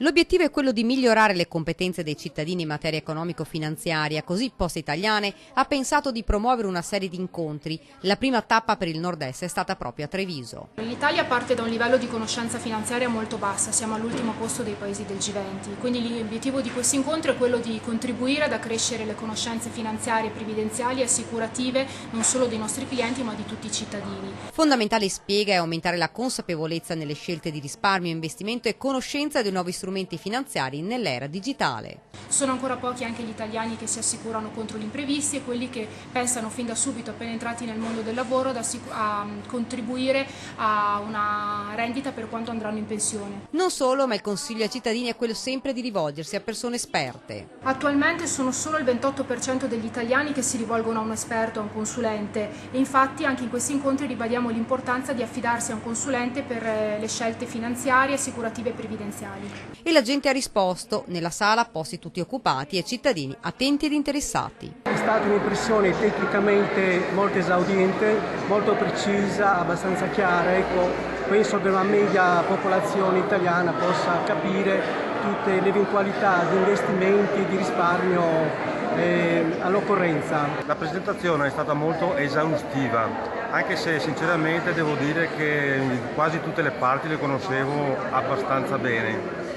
L'obiettivo è quello di migliorare le competenze dei cittadini in materia economico-finanziaria, così Poste Italiane ha pensato di promuovere una serie di incontri. La prima tappa per il nord-est è stata proprio a Treviso. L'Italia parte da un livello di conoscenza finanziaria molto bassa, siamo all'ultimo posto dei paesi del G20, quindi l'obiettivo di questi incontri è quello di contribuire ad accrescere le conoscenze finanziarie, previdenziali e assicurative non solo dei nostri clienti ma di tutti i cittadini. Fondamentale, spiega, è aumentare la consapevolezza nelle scelte di risparmio, investimento e conoscenza dei nuovi strumenti finanziari nell'era digitale. Sono ancora pochi anche gli italiani che si assicurano contro gli imprevisti e quelli che pensano fin da subito, appena entrati nel mondo del lavoro, a contribuire a una rendita per quanto andranno in pensione. Non solo, ma il consiglio ai cittadini è quello sempre di rivolgersi a persone esperte. Attualmente sono solo il 28% degli italiani che si rivolgono a un esperto, a un consulente, e infatti anche in questi incontri ribadiamo l'importanza di affidarsi a un consulente per le scelte finanziarie, assicurative e previdenziali. E la gente ha risposto, nella sala posti tutti occupati e cittadini attenti ed interessati. È stata un'impressione tecnicamente molto esauriente, molto precisa, abbastanza chiara. Ecco, penso che una media popolazione italiana possa capire tutte le eventualità di investimenti, di risparmio all'occorrenza. La presentazione è stata molto esaustiva, anche se sinceramente devo dire che quasi tutte le parti le conoscevo abbastanza bene.